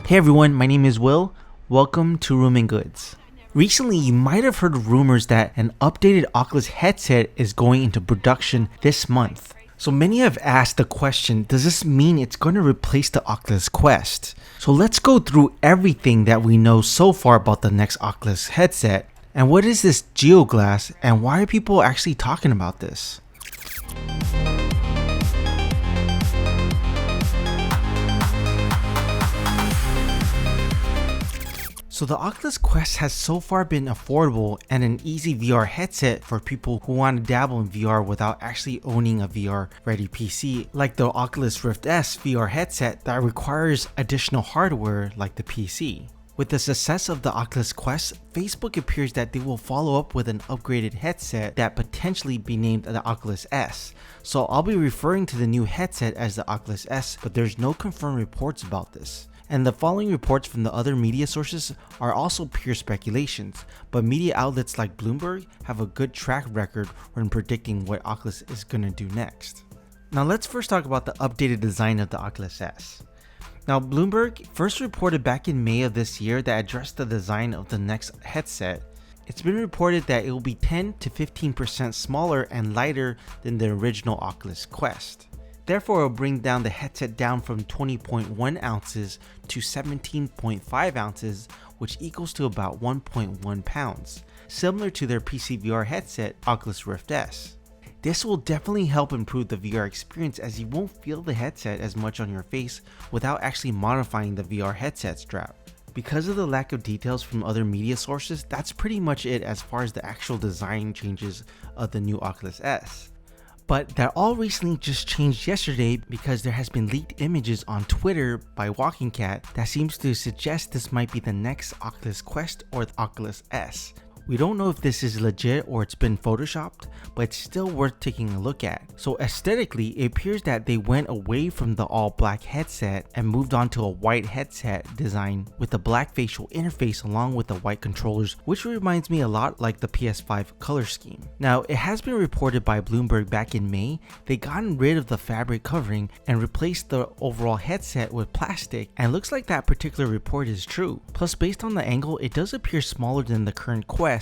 Hey everyone, my name is Will. Welcome to Room and Goods. Recently, you might have heard rumors that an updated Oculus headset is going into production this month. So many have asked the question, does this mean it's going to replace the Oculus Quest? So let's go through everything that we know so far about the next Oculus headset. And what is this Jio Glass and why are people actually talking about this? So the Oculus Quest has so far been affordable and an easy VR headset for people who want to dabble in VR without actually owning a VR ready PC, like the Oculus Rift S VR headset that requires additional hardware like the PC. With the success of the Oculus Quest, Facebook appears that they will follow up with an upgraded headset that potentially be named the Oculus S. So I'll be referring to the new headset as the Oculus S, but there's no confirmed reports about this. And the following reports from the other media sources are also pure speculations, but media outlets like Bloomberg have a good track record when predicting what Oculus is going to do next. Now let's first talk about the updated design of the Oculus S. Now Bloomberg first reported back in May of this year that addressed the design of the next headset. It's been reported that it will be 10 to 15% smaller and lighter than the original Oculus Quest. Therefore, it will bring down the headset down from 20.1 ounces to 17.5 ounces, which equals to about 1.1 pounds, similar to their PC VR headset, Oculus Rift S. This will definitely help improve the VR experience as you won't feel the headset as much on your face without actually modifying the VR headset strap. Because of the lack of details from other media sources, that's pretty much it as far as the actual design changes of the new Oculus S. But that all recently just changed yesterday because there has been leaked images on Twitter by Walking Cat that seems to suggest this might be the next Oculus Quest or the Oculus S. We don't know if this is legit or it's been photoshopped, but it's still worth taking a look at. So aesthetically, it appears that they went away from the all black headset and moved on to a white headset design with a black facial interface along with the white controllers, which reminds me a lot like the PS5 color scheme. Now, it has been reported by Bloomberg back in May, they gotten rid of the fabric covering and replaced the overall headset with plastic, and looks like that particular report is true. Plus, based on the angle, it does appear smaller than the current Quest,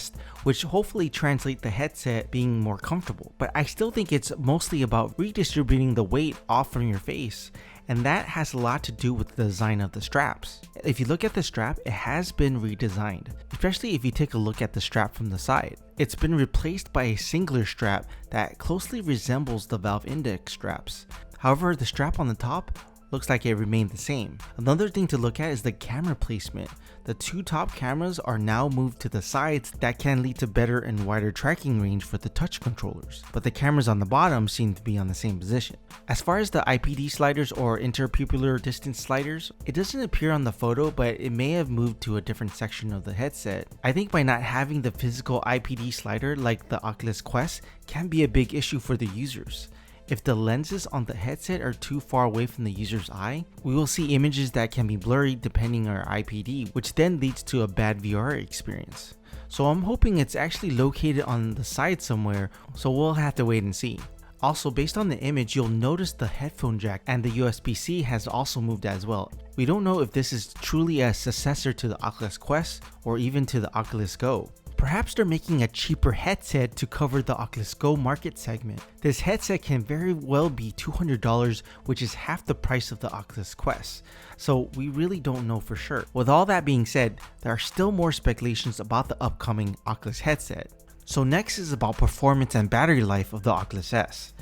which hopefully translate the headset being more comfortable. But I still think it's mostly about redistributing the weight off from your face, and that has a lot to do with the design of the straps. If you look at the strap, it has been redesigned, especially if you take a look at the strap from the side. It's been replaced by a singular strap that closely resembles the Valve Index straps. However, the strap on the top looks like it remained the same. Another thing to look at is the camera placement. The two top cameras are now moved to the sides that can lead to better and wider tracking range for the touch controllers, but the cameras on the bottom seem to be on the same position. As far as the IPD sliders or interpupillar distance sliders, it doesn't appear on the photo, but it may have moved to a different section of the headset. I think by not having the physical IPD slider like the Oculus Quest can be a big issue for the users. If the lenses on the headset are too far away from the user's eye, we will see images that can be blurry depending on our IPD, which then leads to a bad VR experience. So I'm hoping it's actually located on the side somewhere, so we'll have to wait and see. Also, based on the image, you'll notice the headphone jack and the USB-C has also moved as well. We don't know if this is truly a successor to the Oculus Quest or even to the Oculus Go. Perhaps they're making a cheaper headset to cover the Oculus Go market segment. This headset can very well be $200, which is half the price of the Oculus Quest. So we really don't know for sure. With all that being said, there are still more speculations about the upcoming Oculus headset. So next is about performance and battery life of the Oculus S.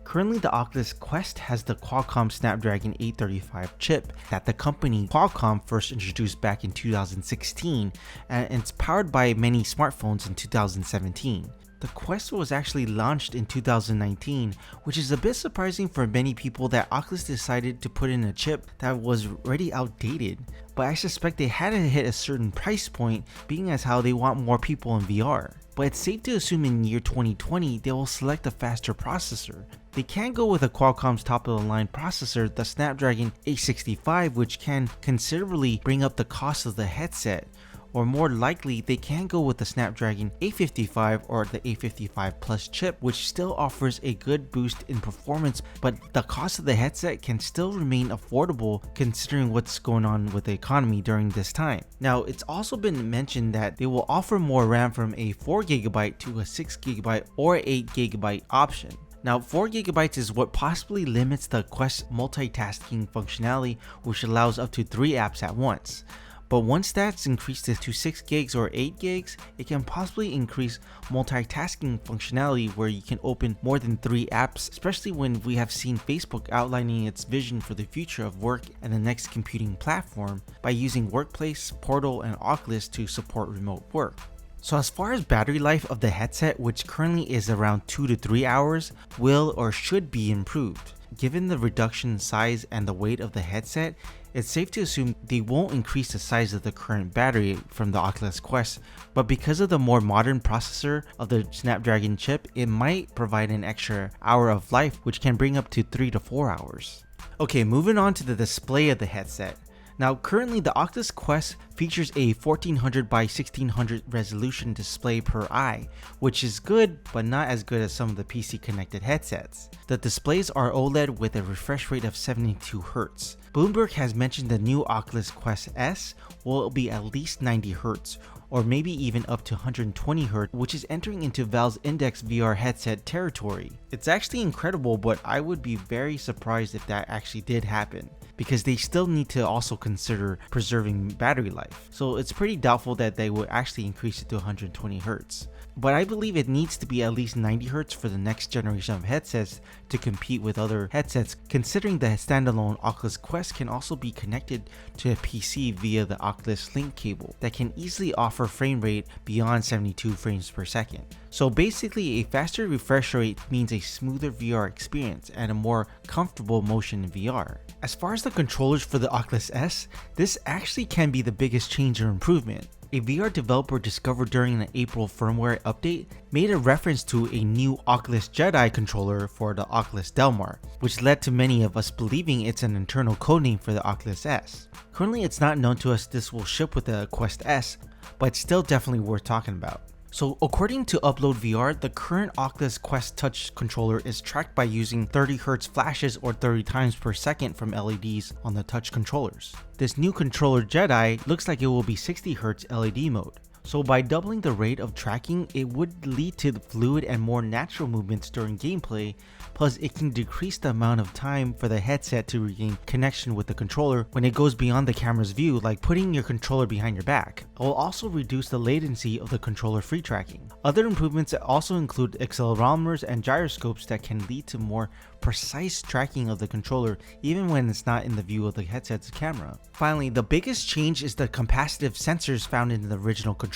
Currently, the Oculus Quest has the Qualcomm Snapdragon 835 chip that the company Qualcomm first introduced back in 2016, and it's powered by many smartphones in 2017. The Quest was actually launched in 2019, which is a bit surprising for many people that Oculus decided to put in a chip that was already outdated, but I suspect they had to hit a certain price point, being as how they want more people in VR. But it's safe to assume in year 2020 they will select a faster processor. They can go with a Qualcomm's top of the line processor, the Snapdragon 865, which can considerably bring up the cost of the headset, or more likely they can go with the Snapdragon 855 or the 855 Plus chip, which still offers a good boost in performance, but the cost of the headset can still remain affordable considering what's going on with the economy during this time. Now, it's also been mentioned that they will offer more RAM from a 4GB to a 6GB or 8GB option. Now, 4GB is what possibly limits the Quest multitasking functionality, which allows up to 3 apps at once. But once that's increased to 6GB or 8GB, it can possibly increase multitasking functionality where you can open more than 3 apps, especially when we have seen Facebook outlining its vision for the future of work and the next computing platform by using Workplace, Portal, and Oculus to support remote work. So as far as battery life of the headset, which currently is around 2 to 3 hours, will or should be improved. Given the reduction in size and the weight of the headset, it's safe to assume they won't increase the size of the current battery from the Oculus Quest, but because of the more modern processor of the Snapdragon chip, it might provide an extra hour of life, which can bring up to 3 to 4 hours. Okay, moving on to the display of the headset. Now, currently the Oculus Quest features a 1400 by 1600 resolution display per eye, which is good but not as good as some of the PC connected headsets. The displays are OLED with a refresh rate of 72Hz. Bloomberg has mentioned the new Oculus Quest S will be at least 90Hz, or maybe even up to 120Hz, which is entering into Valve's Index VR headset territory. It's actually incredible, but I would be very surprised if that actually did happen, because they still need to also consider preserving battery life. So it's pretty doubtful that they will actually increase it to 120Hz. But I believe it needs to be at least 90Hz for the next generation of headsets to compete with other headsets, considering the standalone Oculus Quest can also be connected to a PC via the Oculus Link cable that can easily offer frame rate beyond 72 frames per second. So basically, a faster refresh rate means a smoother VR experience and a more comfortable motion in VR. As far as the controllers for the Oculus S, this actually can be the biggest change or improvement. A VR developer discovered during an April firmware update made a reference to a new Oculus Jedi controller for the Oculus Delmar, which led to many of us believing it's an internal codename for the Oculus S. Currently, it's not known to us this will ship with the Quest S, but it's still definitely worth talking about. So according to Upload VR, the current Oculus Quest Touch controller is tracked by using 30Hz flashes or 30 times per second from LEDs on the touch controllers. This new controller Jedi looks like it will be 60Hz LED mode. So by doubling the rate of tracking, it would lead to fluid and more natural movements during gameplay, plus it can decrease the amount of time for the headset to regain connection with the controller when it goes beyond the camera's view, like putting your controller behind your back. It will also reduce the latency of the controller free tracking. Other improvements also include accelerometers and gyroscopes that can lead to more precise tracking of the controller even when it's not in the view of the headset's camera. Finally, the biggest change is the capacitive sensors found in the original controller.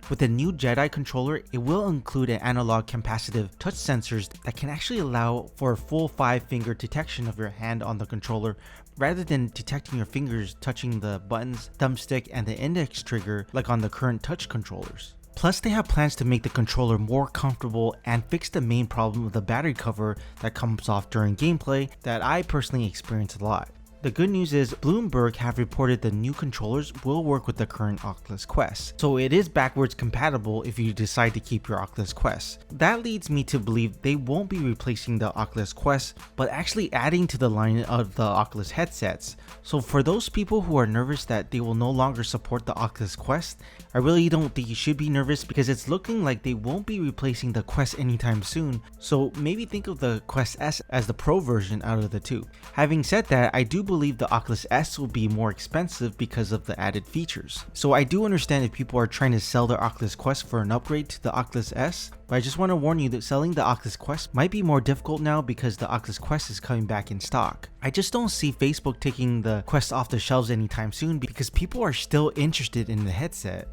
With the new Jedi controller, it will include an analog capacitive touch sensors that can actually allow for a full 5-finger detection of your hand on the controller rather than detecting your fingers touching the buttons, thumbstick, and the index trigger like on the current touch controllers. Plus, they have plans to make the controller more comfortable and fix the main problem of the battery cover that comes off during gameplay that I personally experience a lot. The good news is Bloomberg have reported the new controllers will work with the current Oculus Quest, so it is backwards compatible if you decide to keep your Oculus Quest. That leads me to believe they won't be replacing the Oculus Quest, but actually adding to the line of the Oculus headsets. So for those people who are nervous that they will no longer support the Oculus Quest, I really don't think you should be nervous because it's looking like they won't be replacing the Quest anytime soon, so maybe think of the Quest S as the Pro version out of the two. Having said that, I do believe the Oculus S will be more expensive because of the added features. So I do understand if people are trying to sell their Oculus Quest for an upgrade to the Oculus S, but I just want to warn you that selling the Oculus Quest might be more difficult now because the Oculus Quest is coming back in stock. I just don't see Facebook taking the Quest off the shelves anytime soon because people are still interested in the headset.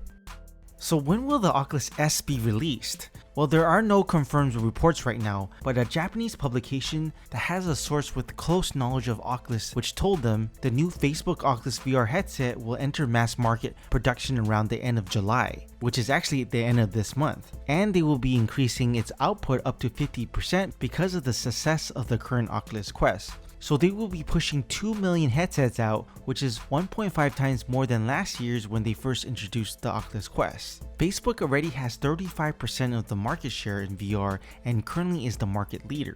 So when will the Oculus S be released? Well, there are no confirmed reports right now, but a Japanese publication that has a source with close knowledge of Oculus which told them the new Facebook Oculus VR headset will enter mass market production around the end of July, which is actually the end of this month, and they will be increasing its output up to 50% because of the success of the current Oculus Quest. So they will be pushing 2 million headsets out, which is 1.5 times more than last year's when they first introduced the Oculus Quest. Facebook already has 35% of the market share in VR and currently is the market leader.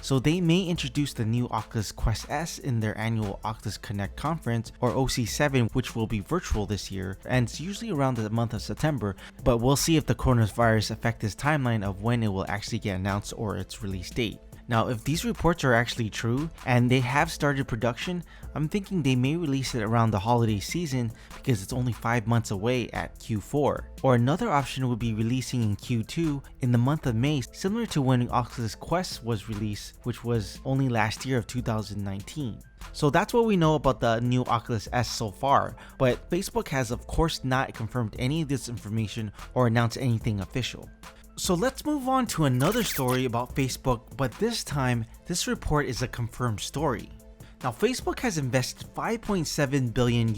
So they may introduce the new Oculus Quest S in their annual Oculus Connect conference, or OC7, which will be virtual this year, and it's usually around the month of September, but we'll see if the coronavirus affects this timeline of when it will actually get announced or its release date. Now, if these reports are actually true and they have started production, I'm thinking they may release it around the holiday season because it's only 5 months away at Q4. Or another option would be releasing in Q2 in the month of May, similar to when Oculus Quest was released, which was only last year of 2019. So that's what we know about the new Oculus S so far, but Facebook has of course not confirmed any of this information or announced anything official. So let's move on to another story about Facebook, but this time, this report is a confirmed story. Now, Facebook has invested $5.7 billion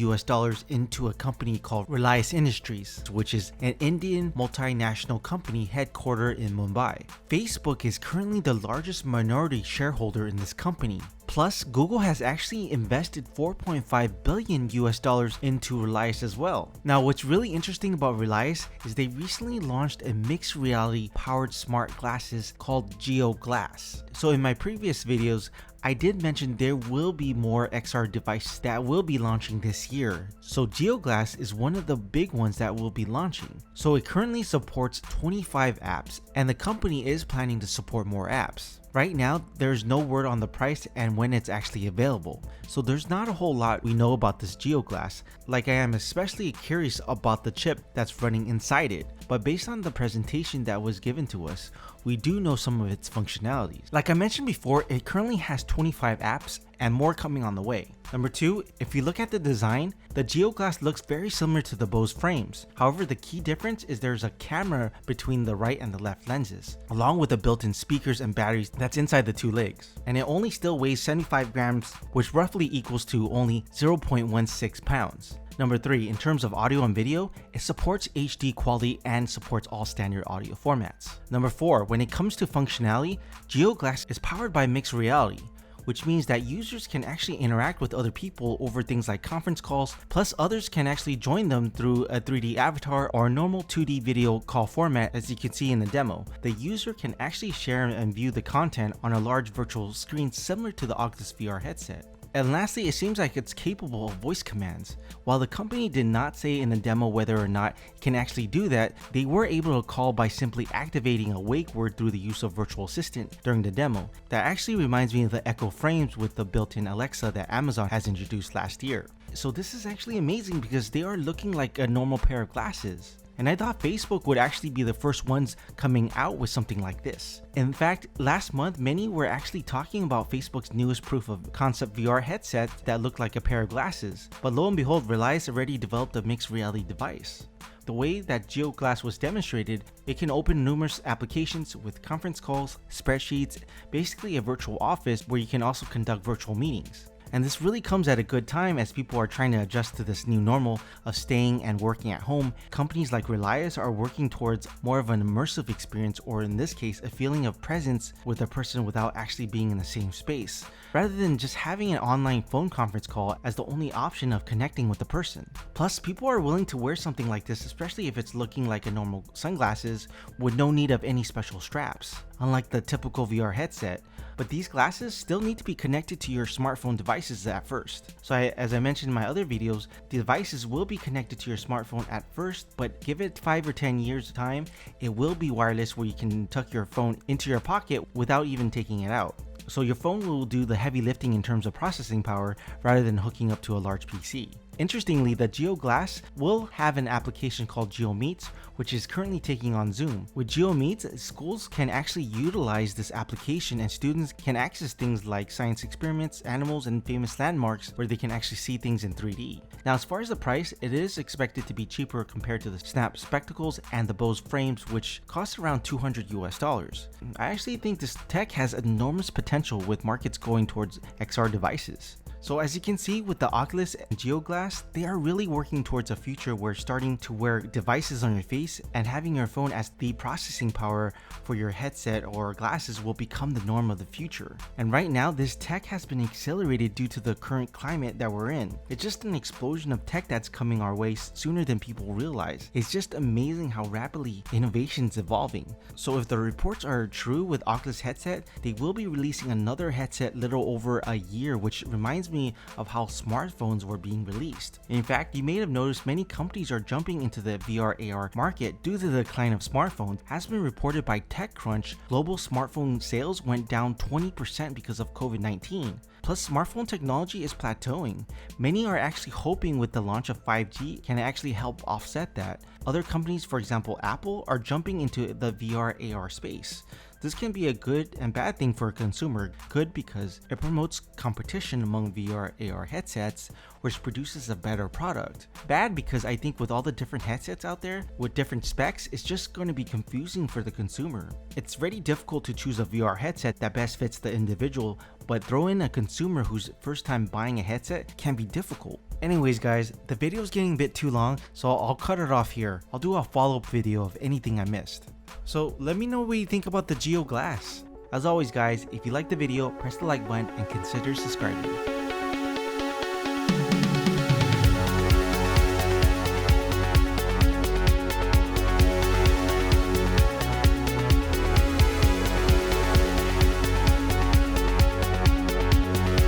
into a company called Reliance Industries, which is an Indian multinational company headquartered in Mumbai. Facebook is currently the largest minority shareholder in this company. Plus, Google has actually invested $4.5 billion into Reliance as well. Now, what's really interesting about Reliance is they recently launched a mixed reality powered smart glasses called Jio Glass. So in my previous videos, I did mention there will be more XR devices that will be launching this year. So Jio Glass is one of the big ones that will be launching. So it currently supports 25 apps, and the company is planning to support more apps. Right now, there's no word on the price and when it's actually available, so there's not a whole lot we know about this Jio Glass, like I am especially curious about the chip that's running inside it, but based on the presentation that was given to us, we do know some of its functionalities. Like I mentioned before, it currently has 25 apps and more coming on the way. Number 2, if you look at the design, the Jio Glass looks very similar to the Bose frames. However, the key difference is there's a camera between the right and the left lenses, along with the built-in speakers and batteries that's inside the two legs. And it only still weighs 75 grams, which roughly equals to only 0.16 pounds. Number 3, in terms of audio and video, it supports HD quality and supports all standard audio formats. Number 4, when it comes to functionality, Jio Glass is powered by mixed reality, which means that users can actually interact with other people over things like conference calls, plus others can actually join them through a 3D avatar or a normal 2D video call format. As you can see in the demo, the user can actually share and view the content on a large virtual screen similar to the Oculus VR headset. And lastly, it seems like it's capable of voice commands. While the company did not say in the demo whether or not it can actually do that, they were able to call by simply activating a wake word through the use of virtual assistant during the demo. That actually reminds me of the Echo Frames with the built-in Alexa that Amazon has introduced last year. So this is actually amazing because they are looking like a normal pair of glasses. And I thought Facebook would actually be the first ones coming out with something like this. In fact, last month, many were actually talking about Facebook's newest proof of concept VR headset that looked like a pair of glasses. But lo and behold, Reliance already developed a mixed reality device. The way that Jio Glass was demonstrated, it can open numerous applications with conference calls, spreadsheets, basically a virtual office where you can also conduct virtual meetings. And this really comes at a good time as people are trying to adjust to this new normal of staying and working at home. Companies like Reliance are working towards more of an immersive experience, or in this case, a feeling of presence with a person without actually being in the same space, rather than just having an online phone conference call as the only option of connecting with the person. Plus, people are willing to wear something like this, especially if it's looking like a normal sunglasses with no need of any special straps, unlike the typical VR headset. But these glasses still need to be connected to your smartphone devices at first. So as I mentioned in my other videos, the devices will be connected to your smartphone at first, but give it 5 or 10 years time, it will be wireless where you can tuck your phone into your pocket without even taking it out. So your phone will do the heavy lifting in terms of processing power rather than hooking up to a large PC. Interestingly, the Jio Glass will have an application called Jio Meet, which is currently taking on Zoom. With Jio Meet, schools can actually utilize this application and students can access things like science experiments, animals, and famous landmarks where they can actually see things in 3D. Now, as far as the price, it is expected to be cheaper compared to the Snap Spectacles and the Bose frames, which cost around $200 US. I actually think this tech has enormous potential with markets going towards XR devices. So as you can see with the Oculus and Jio Glass, they are really working towards a future where starting to wear devices on your face and having your phone as the processing power for your headset or glasses will become the norm of the future. And right now, this tech has been accelerated due to the current climate that we're in. It's just an explosion of tech that's coming our way sooner than people realize. It's just amazing how rapidly innovation is evolving. So if the reports are true with Oculus headset, they will be releasing another headset little over a year, which reminds me of how smartphones were being released. In fact, you may have noticed many companies are jumping into the VR AR market due to the decline of smartphones. Has been reported by TechCrunch, global smartphone sales went down 20% because of COVID-19. Plus, smartphone technology is plateauing. Many are actually hoping with the launch of 5G can actually help offset that. Other companies, for example Apple, are jumping into the VR AR space. This can be a good and bad thing for a consumer. Good because it promotes competition among VR AR headsets, which produces a better product. Bad because I think with all the different headsets out there with different specs, it's just going to be confusing for the consumer. It's very difficult to choose a VR headset that best fits the individual, but throw in a consumer who's first time buying a headset can be difficult. Anyways guys, the video is getting a bit too long, so I'll cut it off here. I'll do a follow-up video of anything I missed. So let me know what you think about the Jio Glass. As always guys, if you liked the video, press the like button and consider subscribing.